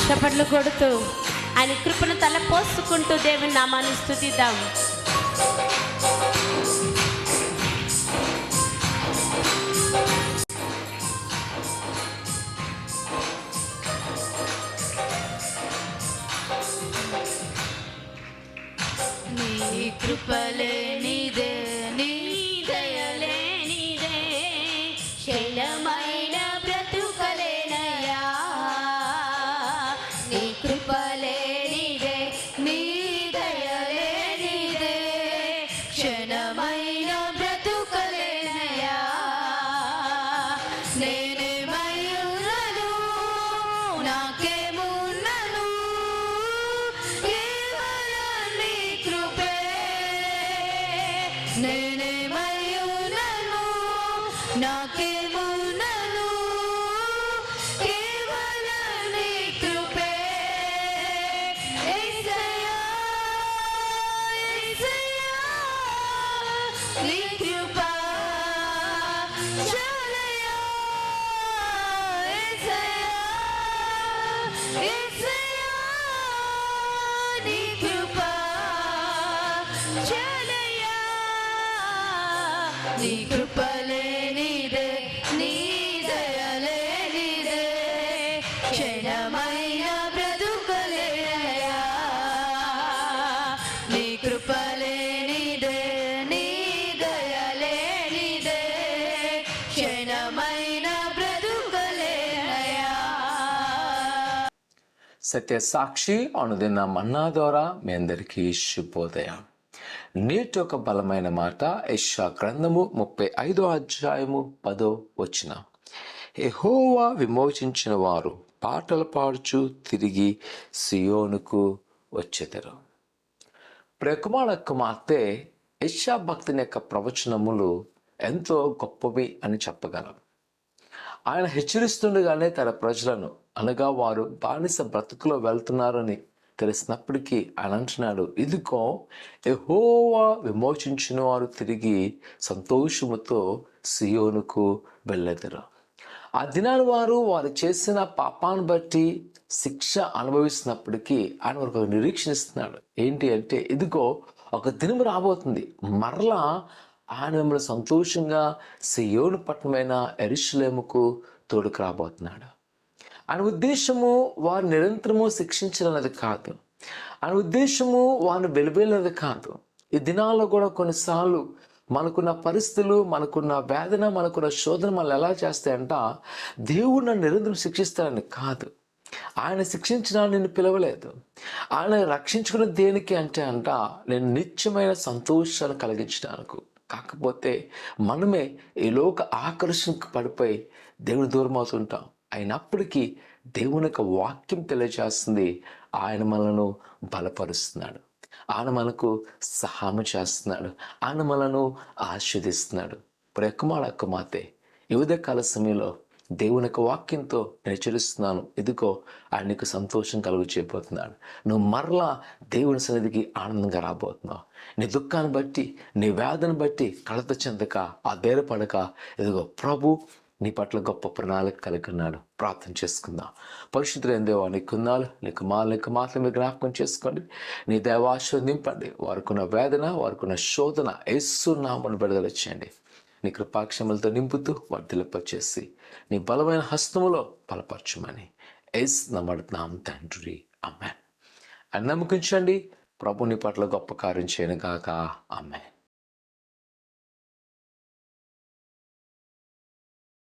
చప్పట్లు కొడుతూ ఆయన కృపను తల పోసుకుంటూ దేవుని నామాన్ని స్తుతిద్దాం. నీ కృపలే నీదే, నీ దయలే నీదే, శైలమైన బ్రతుకలేనయ్యా. నీ కృపలే నీదే, నీ దయలే నీదే, క్షణమైన బ్రతుకలేనయ్యా. నేనేమయ్యున్నను, నాకేమున్నను, కేవలం నీ కృపే. నేనేమయ్యున్నను, నాకేమున్నను, కేవలం నీ కృపే. యేసయ్యా, యేసయ్యా, నీ కృప చాలయ్యా. యేసయ్యా, యేసయ్యా, నీ కృప చాలయ్యా. నీ కృపలే నీదే, నీ దయలే నీదే, క్షణమైన బ్రతుకలేనయ్యా. నీ కృపలే నీదే, నీ దయలే నీదే, క్షణమైన బ్రతుకలేనయ్యా. సత్య సాక్షి అనుదిన మన్నా ద్వారా మీ అందరికీ శుభోదయం. నేటి ఒక బలమైన మాట యెషయా గ్రంథము 35వ అధ్యాయము 10వ వచనం. యెహోవా విమోచించిన వారు పాటలు పాడుచు తిరిగి సియోనుకు వచ్చెదరు. ప్రియకుమార కుమార్తె యెషయా భక్తుని యొక్క ప్రవచనములు ఎంతో గొప్పవి అని చెప్పగలం. ఆయన హెచ్చరిస్తుండగానే తన ప్రజలను, అనగా వారు బానిస బ్రతుకులో వెళ్తున్నారని తెలిసినప్పటికీ ఆయన అంటున్నాడు, ఇదిగో యెహోవా విమోచించిన వారు తిరిగి సంతోషముతో సియోనుకు వెళ్ళెదరు. ఆ దినాన్ని వారు చేసిన పాపాన్ని బట్టి శిక్ష అనుభవిస్తున్నప్పటికీ ఆయన వారికి ఒక నిరీక్షణ ఇస్తున్నాడు. ఏంటి అంటే, ఇదిగో ఒక దినం రాబోతుంది, మరలా ఆయన మిమ్మల్ని సంతోషంగా సియోను పట్టణమైన యెరూషలేముకు తోడుకు రాబోతున్నాడు. ఆయన ఉద్దేశము వారు నిరంతరము శిక్షించాలన్నది కాదు. ఆయన ఉద్దేశము వారిని వెలువెళ్ళినది కాదు. ఈ దినాల్లో కూడా కొన్నిసార్లు మనకున్న పరిస్థితులు, మనకున్న వేదన, మనకున్న శోధన మనల్ని ఎలా చేస్తాయంట, దేవుడు నన్ను నిరంతరం శిక్షిస్తాడని కాదు. ఆయన శిక్షించడానికి నిన్ను పిలవలేదు. ఆయన రక్షించుకున్న దేనికి అంటే నేను నిత్యమైన సంతోషాన్ని కలిగించడానికి. కాకపోతే మనమే ఈ లోక ఆకర్షణకు పడిపోయి దేవుని దూరం అవుతుంటాం. అయినప్పటికీ దేవుని యొక్క వాక్యం తెలియజేస్తుంది, ఆయన మనను బలపరుస్తున్నాడు, ఆయన మనకు సహాయం చేస్తున్నాడు, ఆయన మనను ఆశీర్వదిస్తున్నాడు. ప్రియకుమార కుమార్తె, ఈ ఉదయకాల సమయంలో దేవుని యొక్క వాక్యంతో నేను హెచ్చరిస్తున్నాను, ఇదిగో ఆయన నీకు సంతోషం కలుగు చేయబోతున్నాడు. నువ్వు మరలా దేవుని సన్నిధికి ఆనందంగా రాబోతున్నావు. నీ దుఃఖాన్ని బట్టి, నీ వేదన బట్టి కలత చెందక, ఆధైర్యపడక, ఇదిగో ప్రభు నీ పట్ల గొప్ప ప్రణాళిక కలిగి ఉన్నాడు. ప్రార్థన చేసుకుందాం. పరిశుద్ధులైన దేవా, నీకు మాటలు మీరు జ్ఞాపకం చేసుకోండి. నీ దైవాశ నింపండి. వారికున్న వేదన, వారికున్న శోధన యేసు నామమున విడుదల చేయండి. నీ కృపాక్షములతో నింపుతూ వర్ధిల్లింపచేసి నీ బలమైన హస్తములో బలపరచమని యేసు నామమున తండ్రి, ఆమేన్. అని నమ్మకించండి. ప్రభు నీ పట్ల గొప్ప కార్యం చేయను గాక. ఆమేన్.